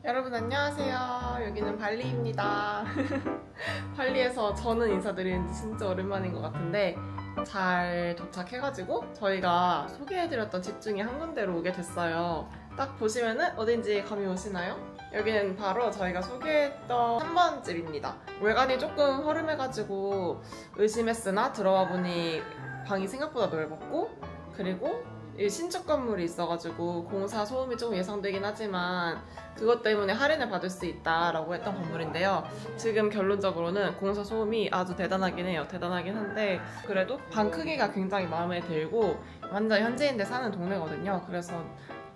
여러분 안녕하세요. 여기는 발리입니다. 발리에서 저는 인사드리는 지 진짜 오랜만인 것 같은데 잘 도착해가지고 저희가 소개해드렸던 집 중에 한 군데로 오게 됐어요. 딱 보시면은 어딘지 감이 오시나요? 여기는 바로 저희가 소개했던 3번 집입니다. 외관이 조금 허름해가지고 의심했으나 들어와 보니 방이 생각보다 넓었고, 그리고 신축 건물이 있어가지고 공사 소음이 조금 예상되긴 하지만 그것 때문에 할인을 받을 수 있다라고 했던 건물인데요. 지금 결론적으로는 공사 소음이 아주 대단하긴 해요. 대단하긴 한데 그래도 방 크기가 굉장히 마음에 들고 완전 현지인들 사는 동네거든요. 그래서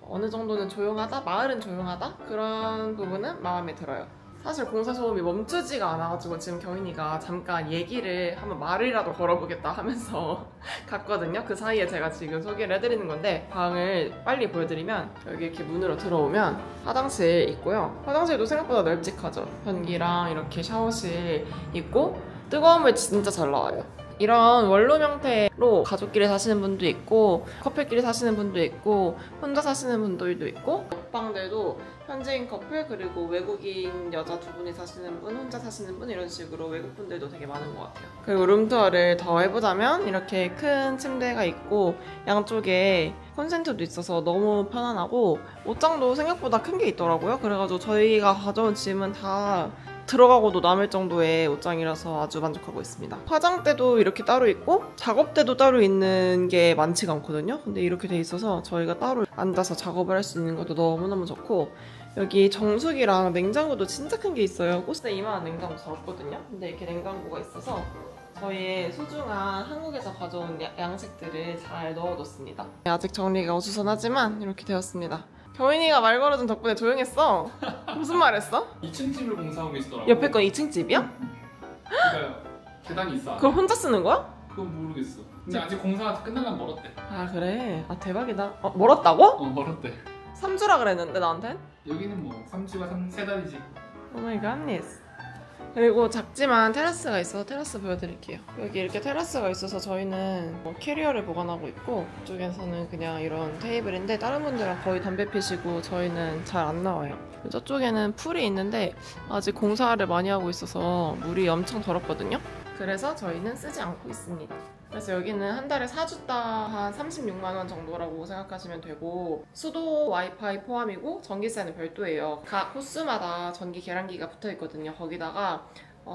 어느 정도는 조용하다? 마을은 조용하다? 그런 부분은 마음에 들어요. 사실 공사 소음이 멈추지가 않아가지고 지금 경인이가 잠깐 얘기를 한번 말이라도 걸어보겠다 하면서 갔거든요. 그 사이에 제가 지금 소개를 해드리는 건데, 방을 빨리 보여드리면 여기 이렇게 문으로 들어오면 화장실 있고요. 화장실도 생각보다 널찍하죠. 변기랑 이렇게 샤워실 있고 뜨거운 물 진짜 잘 나와요. 이런 원룸 형태로 가족끼리 사시는 분도 있고 커플끼리 사시는 분도 있고 혼자 사시는 분들도 있고, 옆방들도 현지인 커플 그리고 외국인 여자 두 분이 사시는 분, 혼자 사시는 분, 이런 식으로 외국분들도 되게 많은 것 같아요. 그리고 룸투어를 더 해보자면 이렇게 큰 침대가 있고 양쪽에 콘센트도 있어서 너무 편안하고 옷장도 생각보다 큰 게 있더라고요. 그래가지고 저희가 가져온 짐은 다 들어가고도 남을 정도의 옷장이라서 아주 만족하고 있습니다. 화장대도 이렇게 따로 있고 작업대도 따로 있는 게 많지가 않거든요. 근데 이렇게 돼 있어서 저희가 따로 앉아서 작업을 할 수 있는 것도 너무너무 좋고, 여기 정수기랑 냉장고도 진짜 큰 게 있어요. 꽃에 이만한 냉장고 잘 없거든요. 근데 이렇게 냉장고가 있어서 저희의 소중한 한국에서 가져온 양식들을 잘 넣어뒀습니다. 아직 정리가 어수선하지만 이렇게 되었습니다. 경인이가 말 걸어준 덕분에 조용했어. 무슨 말 했어? 2층 집을 공사하고 계시더라고. 옆에 건 2층 집이야? 그러니까 계단이 있어. 그걸 혼자 쓰는 거야? 그건 모르겠어. 근데 아직 공사가 끝나려면 멀었대. 아 그래? 아 대박이다. 멀었다고? 멀었대. 3주라 그랬는데 나한텐? 여기는 뭐 3주가 3달이지. 오마이 갓니스. 그리고 작지만 테라스가 있어서 테라스 보여드릴게요. 여기 이렇게 테라스가 있어서 저희는 캐리어를 보관하고 있고, 이쪽에서는 그냥 이런 테이블인데 다른 분들은 거의 담배 피시고 저희는 잘 안 나와요. 저쪽에는 풀이 있는데 아직 공사를 많이 하고 있어서 물이 엄청 더럽거든요. 그래서 저희는 쓰지 않고 있습니다. 그래서 여기는 한 달에 사주당 한 36만 원 정도라고 생각하시면 되고, 수도 와이파이 포함이고 전기세는 별도예요. 각 호수마다 전기 계량기가 붙어 있거든요. 거기다가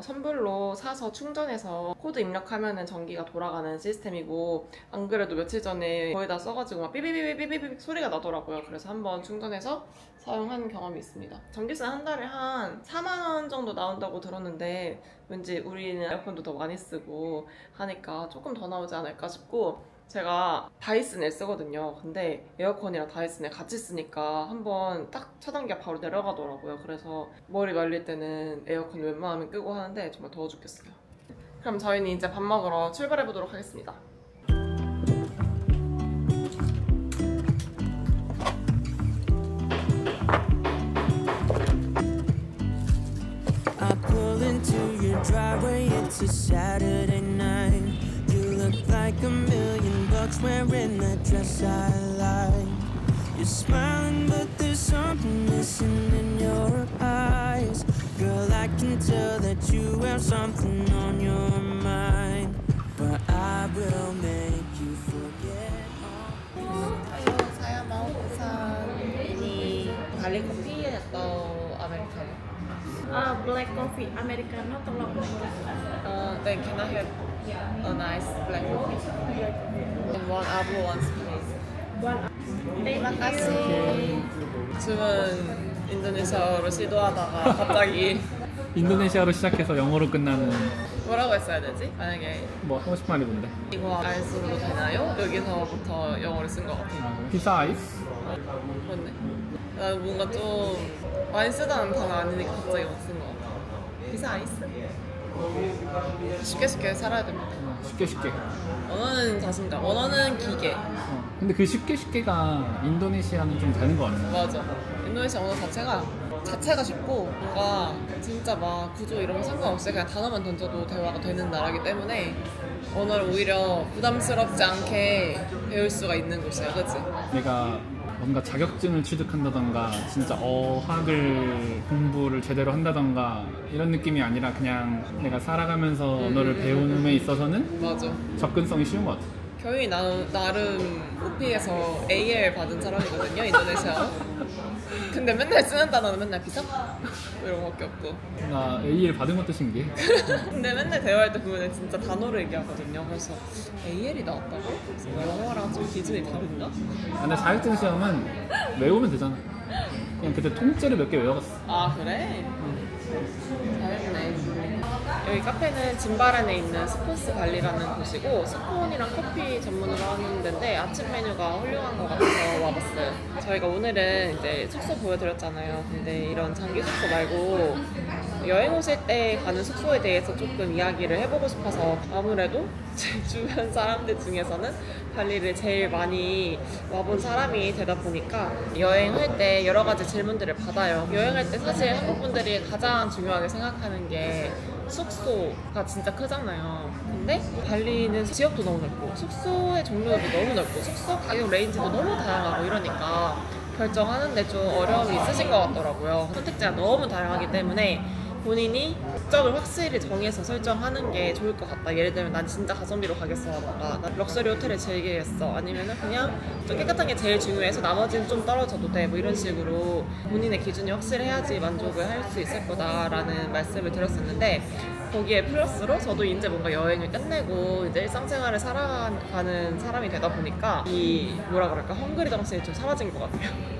선불로 사서 충전해서 코드 입력하면은 전기가 돌아가는 시스템이고, 안 그래도 며칠 전에 거의 다 써가지고 막 삐삐삐삐삐삐 소리가 나더라고요. 그래서 한번 충전해서 사용한 경험이 있습니다. 전기세는 한 달에 한 4만 원 정도 나온다고 들었는데 왠지 우리는 에어컨도 더 많이 쓰고 하니까 조금 더 나오지 않을까 싶고, 제가 다이슨을 쓰거든요. 근데 에어컨이랑 다이슨을 같이 쓰니까 한번 딱 차단기가 바로 내려가더라고요. 그래서 머리 말릴 때는 에어컨 웬만하면 끄고 하는데 정말 더워 죽겠어요. 그럼 저희는 이제 밥 먹으러 출발해 보도록 하겠습니다. I pull into your driveway, it's a Saturday night. You look like $1,000,000 wearing that dress I like. You're smiling but there's something missing in your eyes. Girl, I can tell that you have something on your mind, but I will make you forget all. saya mau pesan ini Bali Coffee atau Americano? Black coffee Americano tolong. Then can I have a nice black coffee? And one apple, one please. Terima kasih. 주문 인도네시아어로 시도하다가 갑자기 인도네시아로 시작해서 영어로 끝나는 뭐라고 했어야 되지? 만약에 뭐 하고 싶은 말이 뭔데? 이거 알수도 되나요? 여기서부터 영어를 쓴 것 같아. 피자 아이스? 그렇네. 나 뭔가 좀 많이 쓰다는 단어 아니니까 갑자기 못 쓴 것 같아. 비자 아이스? 쉽게 살아야 됩니다. 쉽게. 언어는 자신감, 언어는 기계. 근데 그 쉽게가 인도네시아는 좀 다른 거 같네. 맞아. 인도네시아 언어 자체가 쉽고 뭔가 진짜 막 구조 이런 거 상관없이 그냥 단어만 던져도 대화가 되는 나라기 때문에 언어를 오히려 부담스럽지 않게 배울 수가 있는 곳이야, 그치? 내가 뭔가 자격증을 취득한다던가 진짜 어학을 공부를 제대로 한다던가 이런 느낌이 아니라 그냥 내가 살아가면서 언어를 배움에 있어서는 맞아. 접근성이 쉬운 것 같아. 경윤이 나름 오피에서 AL 받은 사람이거든요, 인도네시아. 근데 맨날 쓰는 단어는 맨날 비상? 이런 거밖에 없고. 나 A를 받은 것도 신기해. 근데 맨날 대화할 때 보면 진짜 단어를 얘기하거든요. 그래서 AL이 나왔다고? 그래서 영어랑 좀 기준이 다른가? 근데 자격증 시험은 외우면 되잖아. 그냥 그때 통째로 몇 개 외워갔어. 아 그래? 잘했네. 여기 카페는 짐바란에 있는 스폰스 발리라는 곳이고 스콘이랑 커피 전문으로 하는 데인데 아침 메뉴가 훌륭한 것 같아서 와봤어요. 저희가 오늘은 이제 숙소 보여드렸잖아요. 근데 이런 장기 숙소 말고 여행 오실 때 가는 숙소에 대해서 조금 이야기를 해보고 싶어서 아무래도 제 주변 사람들 중에서는 발리를 제일 많이 와본 사람이 되다 보니까 여행할 때 여러 가지 질문들을 받아요. 여행할 때 사실 한국 분들이 가장 중요하게 생각하는 게 숙소가 진짜 크잖아요. 근데 발리는 지역도 너무 넓고 숙소의 종류도 너무 넓고 숙소 가격 레인지도 너무 다양하고 이러니까 결정하는데 좀 어려움이 있으신 것 같더라고요. 선택지가 너무 다양하기 때문에 본인이 목적을 확실히 정해서 설정하는 게 좋을 것 같다. 예를 들면 난 진짜 가성비로 가겠어라던가 난 럭셔리 호텔을 즐기겠어. 아니면은 그냥 좀 깨끗한 게 제일 중요해서 나머지는 좀 떨어져도 돼. 뭐 이런 식으로 본인의 기준이 확실해야지 만족을 할 수 있을 거다라는 말씀을 드렸었는데 거기에 플러스로 저도 이제 뭔가 여행을 끝내고 이제 일상생활을 살아가는 사람이 되다 보니까 이 뭐라 그럴까 헝그리 정신이 좀 사라진 것 같아요.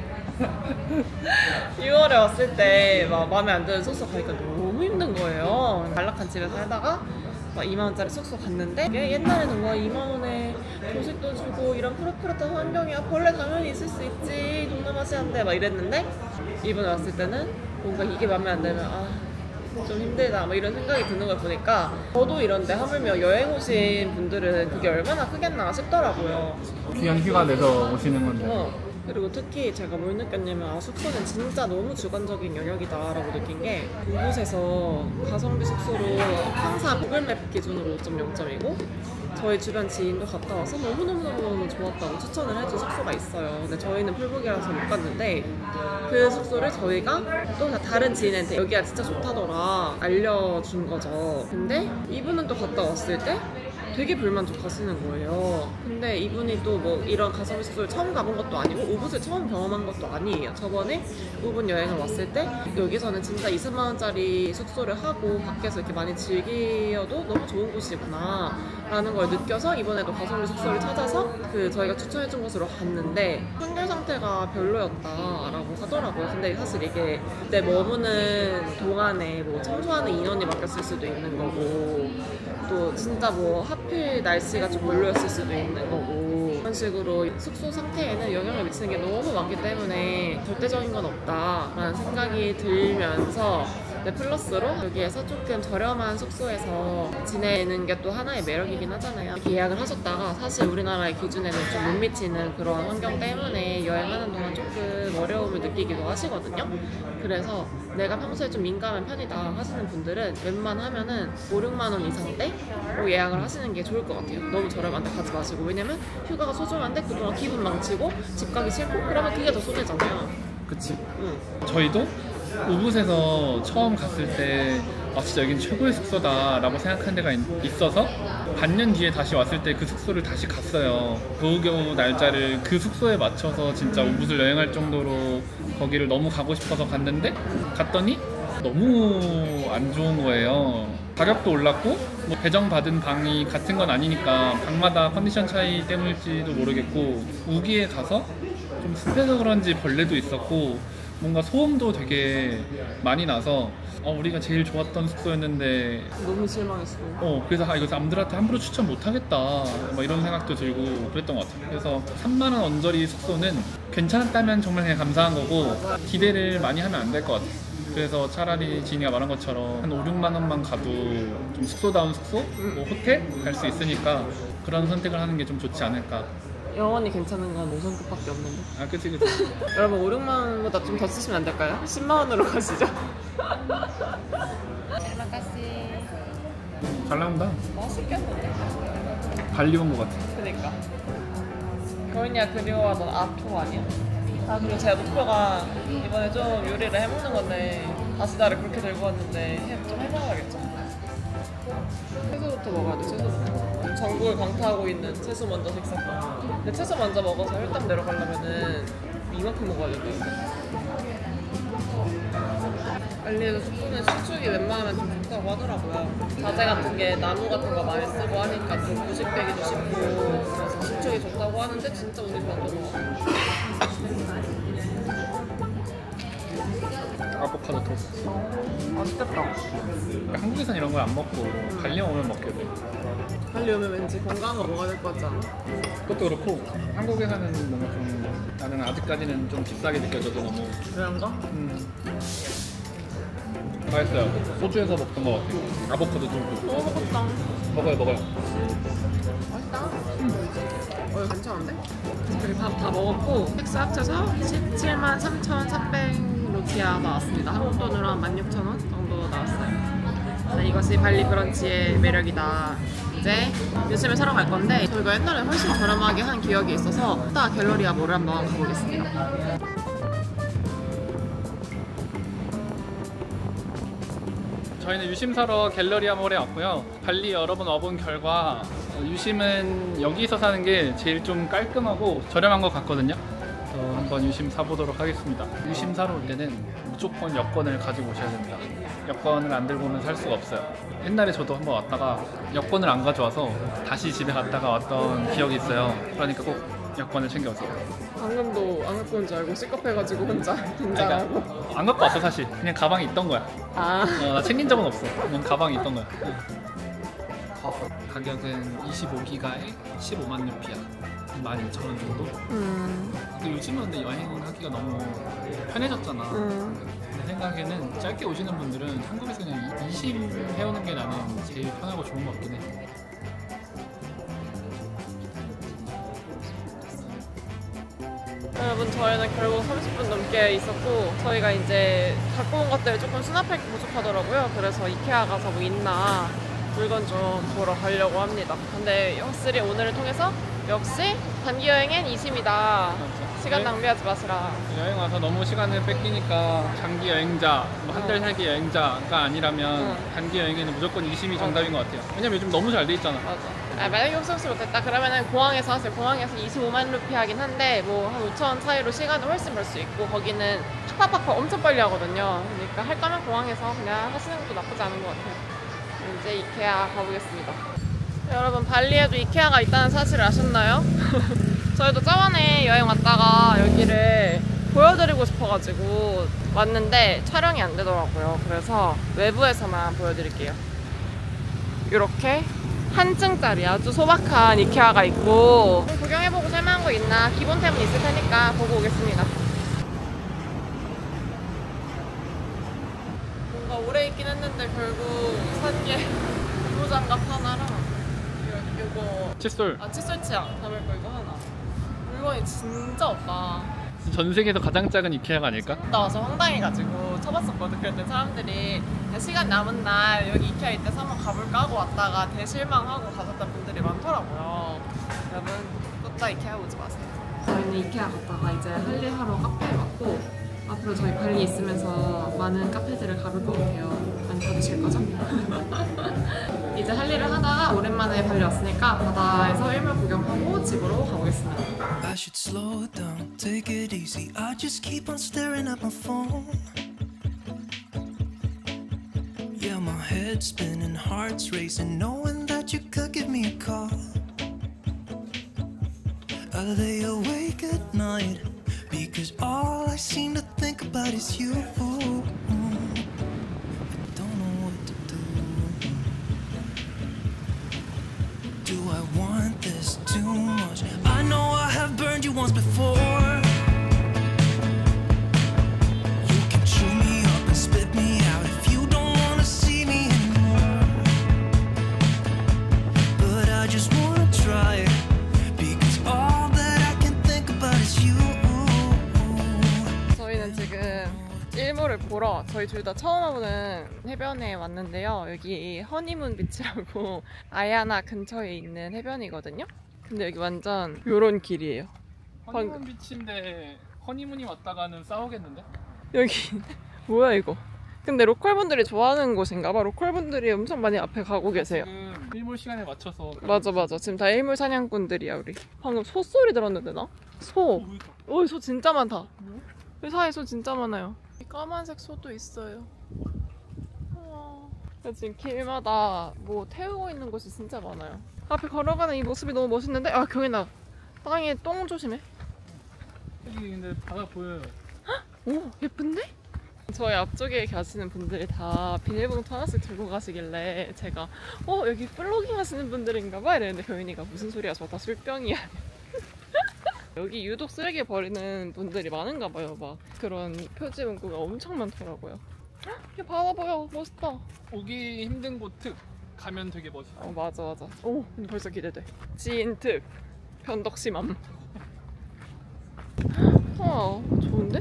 6월에 왔을 때 막 마음에 안 드는 숙소 가니까 너무 힘든 거예요. 안락한 집에 살다가 막 2만 원짜리 숙소 갔는데 옛날에는 뭐 2만 원에 조식도 주고 이런 푸릇푸릇한 환경이야 벌레 당연히 있을 수 있지 동남아시아인데 막 이랬는데 이번에 왔을 때는 뭔가 이게 마음에 안 들면 좀 힘들다 뭐 이런 생각이 드는 걸 보니까 저도 이런데 하물며 여행 오신 분들은 그게 얼마나 크겠나 싶더라고요. 귀한 휴가 내서 오시는 건데. 그리고 특히 제가 뭘 느꼈냐면 숙소는 진짜 너무 주관적인 영역이다라고 느낀 게 이곳에서 가성비 숙소로 항상 구글맵 기준으로 5.0점이고 저희 주변 지인도 갔다 와서 너무너무 좋았다고 추천을 해준 숙소가 있어요. 근데 저희는 풀북이라서 못 갔는데 그 숙소를 저희가 또 다른 지인한테 여기가 진짜 좋다더라 알려준 거죠. 근데 이분은 또 갔다 왔을 때 되게 불만족하시는 거예요. 근데 이분이 또 뭐 이런 가성비 숙소를 처음 가본 것도 아니고 우붓을 처음 경험한 것도 아니에요. 저번에 우붓 여행을 왔을 때 여기서는 진짜 20만 원짜리 숙소를 하고 밖에서 이렇게 많이 즐기어도 너무 좋은 곳이구나 라는 걸 느껴서 이번에도 가성비 숙소를 찾아서 그 저희가 추천해준 곳으로 갔는데 환경 상태가 별로였다라고 하더라고요. 근데 사실 이게 그때 머무는 동안에 뭐 청소하는 인원이 바뀌었을 수도 있는 거고 또 진짜 뭐 하필 날씨가 좀 별로였을 수도 있는 거고 이런 식으로 숙소 상태에는 영향을 미치는 게 너무 많기 때문에 절대적인 건 없다라는 생각이 들면서 플러스로 여기에서 조금 저렴한 숙소에서 지내는 게 또 하나의 매력이긴 하잖아요. 이렇게 예약을 하셨다가 사실 우리나라의 기준에는 좀 못 미치는 그런 환경 때문에 여행하는 동안 조금 어려움을 느끼기도 하시거든요. 그래서 내가 평소에 좀 민감한 편이다 하시는 분들은 웬만하면은 5, 6만 원 이상대로 예약을 하시는 게 좋을 것 같아요. 너무 저렴한데 가지 마시고. 왜냐면 휴가가 소중한데 그동안 기분 망치고 집 가기 싫고 그러면 그게 더 손해잖아요. 그치. 저희도 우붓에서 처음 갔을 때 진짜 여긴 최고의 숙소다 라고 생각한 데가 있어서 반년 뒤에 다시 왔을 때 그 숙소를 다시 갔어요. 겨우겨우 날짜를 그 숙소에 맞춰서 진짜 우붓을 여행할 정도로 거기를 너무 가고 싶어서 갔는데 갔더니 너무 안 좋은 거예요. 가격도 올랐고 뭐 배정받은 방이 같은 건 아니니까 방마다 컨디션 차이 때문일지도 모르겠고 우기에 가서 좀 습해서 그런지 벌레도 있었고 뭔가 소음도 되게 많이 나서 우리가 제일 좋았던 숙소였는데 너무 실망했어. 그래서 이거 남들한테 함부로 추천 못하겠다 뭐 이런 생각도 들고 그랬던 것 같아요. 그래서 3만 원 언저리 숙소는 괜찮았다면 정말 그냥 감사한 거고 기대를 많이 하면 안 될 것 같아요. 그래서 차라리 지인이가 말한 것처럼 한 5, 6만 원만 가도 좀 숙소다운 숙소? 뭐 호텔? 갈 수 있으니까 그런 선택을 하는 게 좀 좋지 않을까. 영원히 괜찮은 건 5성급밖에 없는데. 그치. 여러분 5, 6만 원보다 좀 더 쓰시면 안 될까요? 10만 원으로 가시죠. 잘 나온다. 맛있겠는데? 발리 온 것 같아. 그니까. 겨울이야 그리워하던 아토 아니야? 아 그리고 제 목표가 이번에 좀 요리를 해먹는 건데 다시다를 그렇게 들고 왔는데 좀 해먹어야겠죠. 채소부터 먹어야 돼. 채소부터. 전국을 강타하고 있는 채소 먼저 식사권. 근데 채소 먼저 먹어서 혈당 내려가려면은 이만큼 먹어야 된다는데. 알리에서 숙소는 신축이 웬만하면 좀 좋다고 하더라고요. 자재 같은 게 나무 같은 거 많이 쓰고 하니까 좀 부식되기도 쉽고 그래서 신축이 좋다고 하는데 진짜 운이 좋았던 것 같아요. 아보카도 토스트. 맛있겠다. 한국에선 이런 걸 안 먹고 발리 오면 먹게 돼. 발리 오면 왠지 건강한 거 먹어야 될 것 같지 않아? 그것도 그렇고 한국에서는 뭔가 좀 나는 아직까지는 좀 비싸게 느껴져도 너무 그런가? 맛있어요. 호주에서 먹던 것 같아요. 아보카도 좀 먹었다. 먹어요. 맛있다. 괜찮은데? 저희 밥 다 먹었고 텍스 합쳐서 17만 3,300 루피아 나왔습니다. 한국 돈으로 한 16,000원 정도 나왔어요. 네, 이것이 발리 브런치의 매력이다. 이제 요즘에 사러 갈 건데 저희가 옛날에 훨씬 저렴하게 한 기억이 있어서 이따 갤러리아 몰을 한번 가보겠습니다. 저희는 유심 사러 갤러리아 몰에 왔고요. 발리 여러 번 와본 결과 유심은 여기서 사는 게 제일 좀 깔끔하고 저렴한 것 같거든요. 그래서 한번 유심 사보도록 하겠습니다. 유심 사러 올 때는 무조건 여권을 가지고 오셔야 됩니다. 여권을 안 들고 오면 살 수가 없어요. 옛날에 저도 한번 왔다가 여권을 안 가져와서 다시 집에 갔다가 왔던 기억이 있어요. 그러니까 꼭 여권을 챙겨오세요. 방금도 안 갖고 온 줄 알고 씩겁해가지고 혼자 긴장하고. 안 갖고 왔어 사실. 그냥 가방에 있던 거야. 나 챙긴 적은 없어. 그냥 가방에 있던 거야. 가격은 25기가에 15만 루피아, 12,000원 정도? 근데 요즘은 근데 여행하기가 너무 편해졌잖아. 내 생각에는 짧게 오시는 분들은 한국에서 그냥 20 해오는 게 나는 제일 편하고 좋은 것 같긴 해. 여러분 저희는 결국 30분 넘게 있었고 저희가 이제 갖고 온 것들 조금 수납할 게 부족하더라고요. 그래서 이케아 가서 뭐 있나 물건 좀 보러 가려고 합니다. 근데 확실히 오늘을 통해서 역시 단기 여행엔 이심이다. 시간 낭비하지 마시라. 여행 와서 너무 시간을 뺏기니까 장기 여행자, 한 달 살기 여행자가 아니라면 단기 여행에는 무조건 이심이 정답인 것 같아요. 왜냐면 요즘 너무 잘 돼 있잖아. 맞아. 만약에 흡수흡수 못했다 그러면은 공항에서 하세요. 공항에서 25만 루피 하긴 한데 뭐 한 5,000원 차이로 시간을 훨씬 벌 수 있고 거기는 팍팍팍 엄청 빨리 하거든요. 그러니까 할 거면 공항에서 그냥 하시는 것도 나쁘지 않은 것 같아요. 이제 이케아 가보겠습니다. 여러분 발리에도 이케아가 있다는 사실을 아셨나요? 저희도 저번에 여행 왔다가 여기를 보여드리고 싶어가지고 왔는데 촬영이 안 되더라고요. 그래서 외부에서만 보여드릴게요. 이렇게 한 층짜리 아주 소박한 이케아가 있고 구경해보고 쓸만한 거 있나 기본템은 있을 테니까 보고 오겠습니다. 뭔가 오래 있긴 했는데 결국 산 게 고무장갑 하나랑 이거 칫솔. 칫솔 치약 담을 거 이거 하나. 물건이 진짜 없다. 전 세계에서 가장 작은 이케아가 아닐까? 나와서 황당해가지고 쳐봤었거든. 그랬더니 사람들이 시간 남은 날 여기 이케아 이때 한번 가볼까 하고 왔다가 대실망하고 가셨던 분들이 많더라고요. 여러분 또 이케아 오지 마세요. 저희는 이케아 갔다가 이제 할 일 하러 카페에 왔고 앞으로 저희 발리 있으면서 많은 카페들을 가볼 것 같아요. 많이 가주실 거죠? 이제 할 일을 하다가 오랜만에 발리 왔으니까 바다에서 일몰 구경하고 집으로 가보겠습니다. I should slow down, take it easy. I just keep on staring at my phone. Yeah, my head's spinning, heart's racing, knowing that you could give me a call. I lay awake at night because all I seem to think about is you. Do I want this too much? I know I have burned you once before. You can chew me up and spit me out if you don't wanna see me anymore. But I just wanna try it because all that I can think about is you. 저희는 지금 일몰을 보러 저희 둘 다 처음 와보는 해변에 왔는데요. 여기 허니문 비치라고 아야나 근처에 있는 해변이거든요. 근데 여기 완전 요런 길이에요. 허니문 비치인데 허니문이 왔다가는 싸우겠는데? 여기 뭐야 이거? 근데 로컬 분들이 좋아하는 곳인가봐. 로컬 분들이 엄청 많이 앞에 가고 계세요. 지금 일몰 시간에 맞춰서. 맞아. 지금 다 일몰 사냥꾼들이야 우리. 방금 소 소리 들었는데 나? 소. 오, 소 진짜 많다. 회사에 소 진짜 많아요. 까만색 소도 있어요. 지금 길마다 뭐 태우고 있는 곳이 진짜 많아요. 앞에 걸어가는 이 모습이 너무 멋있는데? 아, 경인아. 땅에 똥 조심해. 여기 근데 바다 보여요. 오, 예쁜데? 저희 앞쪽에 가시는 분들이 다 비닐봉투 하나씩 들고 가시길래 제가 여기 플로깅 하시는 분들인가 봐 이랬는데 경인이가 무슨 소리야, 저 다 술병이야. 여기 유독 쓰레기 버리는 분들이 많은가 봐요. 막 그런 표지 문구가 엄청 많더라고요. 야, 바다 보여. 멋있다. 오기 힘든 곳 특 가면 되게 멋있어. 맞아. 오, 근데 벌써 기대돼. 지인 특 변덕심함. 좋은데?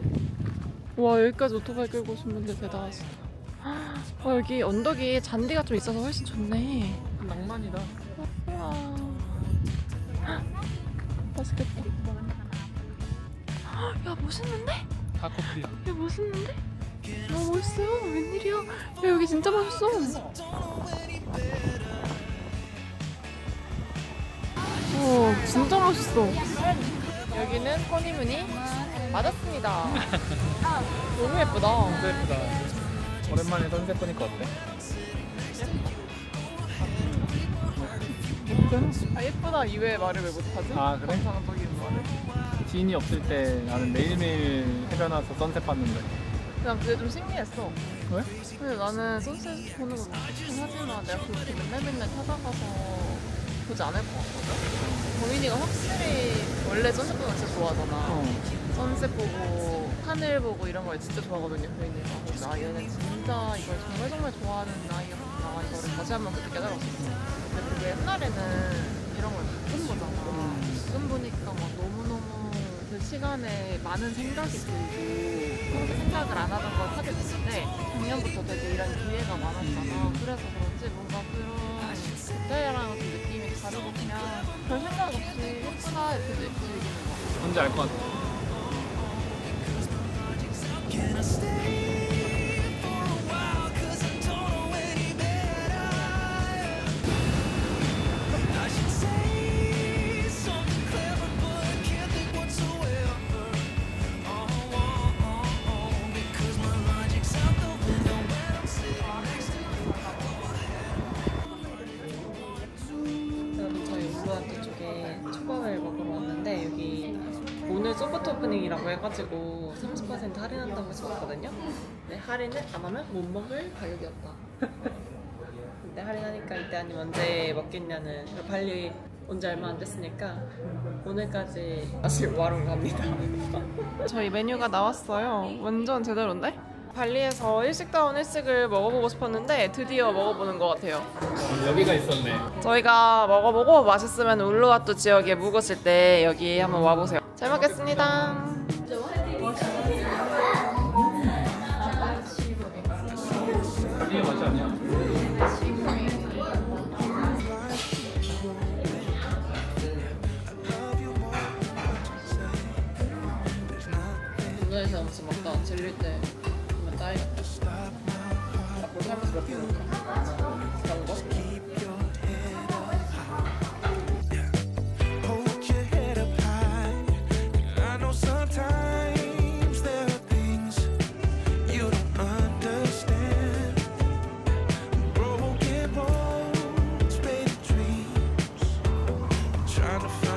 와, 여기까지 오토바이 끌고 오신 분들 대단하시다. 여기 언덕이 잔디가 좀 있어서 훨씬 좋네. 낭만이다. 와, 맛있겠다. 야, 멋있는데? 다 커피. 야, 멋있는데? 너무 멋있어요. 웬일이야? 야, 여기 진짜 멋있어. 진짜 멋있어. 여기는 허니문이 맞았습니다. 너무 예쁘다. 진짜 예쁘다. 오랜만에 선셋 보니까 어때? 예쁘다 이외의 말을 왜 못하지? 아, 그래? 정상적인 말을. 지인이 없을 때 나는 매일매일 해변 와서 선셋 봤는데. 그냥 그게 좀 신기했어. 왜? 근데 나는 선셋 보는 거 너무 좋긴 하지만 내가 그렇게 맨날 찾아가서 보지 않을 것 같거든? 범인이가 확실히 원래 선셋 보는 거 진짜 좋아하잖아. 선셋 보고 하늘 보고 이런 걸 진짜 좋아하거든요, 범인이가. 그래서 얘는 진짜 이걸 정말 좋아하는 아이였구나. 이거를 다시 한번 그때 깨달았었어. 근데 그게 옛날에는 이런 걸 가끔 보잖아. 지금 보니까 막 너무너무 그 시간에 많은 생각이 들고 그렇게 생각을 안 하던 걸 하게 됐는데 작년부터 되게 이런 기회가 많았잖아. 그래서 그런지 뭔가 그런 그때랑 좀 느낌이 다르고 그냥 별 생각 없이 예쁘다 이렇게 즐기는 거 같아. 뭔지 알 것 같아. 오늘 소프트 오프닝이라고 해가지고 30% 할인한다고 했었거든요. 근데 할인을 안 하면 못 먹을 가격이었다. 근데 할인하니까 이때 아니면 언제 먹겠냐는. 발리 온 지 얼마 안 됐으니까 오늘까지 다시 와롱 갑니다. 저희 메뉴가 나왔어요. 완전 제대로인데? 발리에서 일식다운 일식을 먹어보고 싶었는데 드디어 먹어보는 것 같아요. 여기가 있었네. 저희가 먹어보고 맛있으면 울루와투 지역에 묵으실 때 여기 한번 와보세요. 잘 먹겠습니다. 이게 맛이 아니야? 운전에서 무슨 막다 질릴 때 보면 따이겠다. 앞으로 살면서 몇 개 먹을까? 그런 거? Trying to find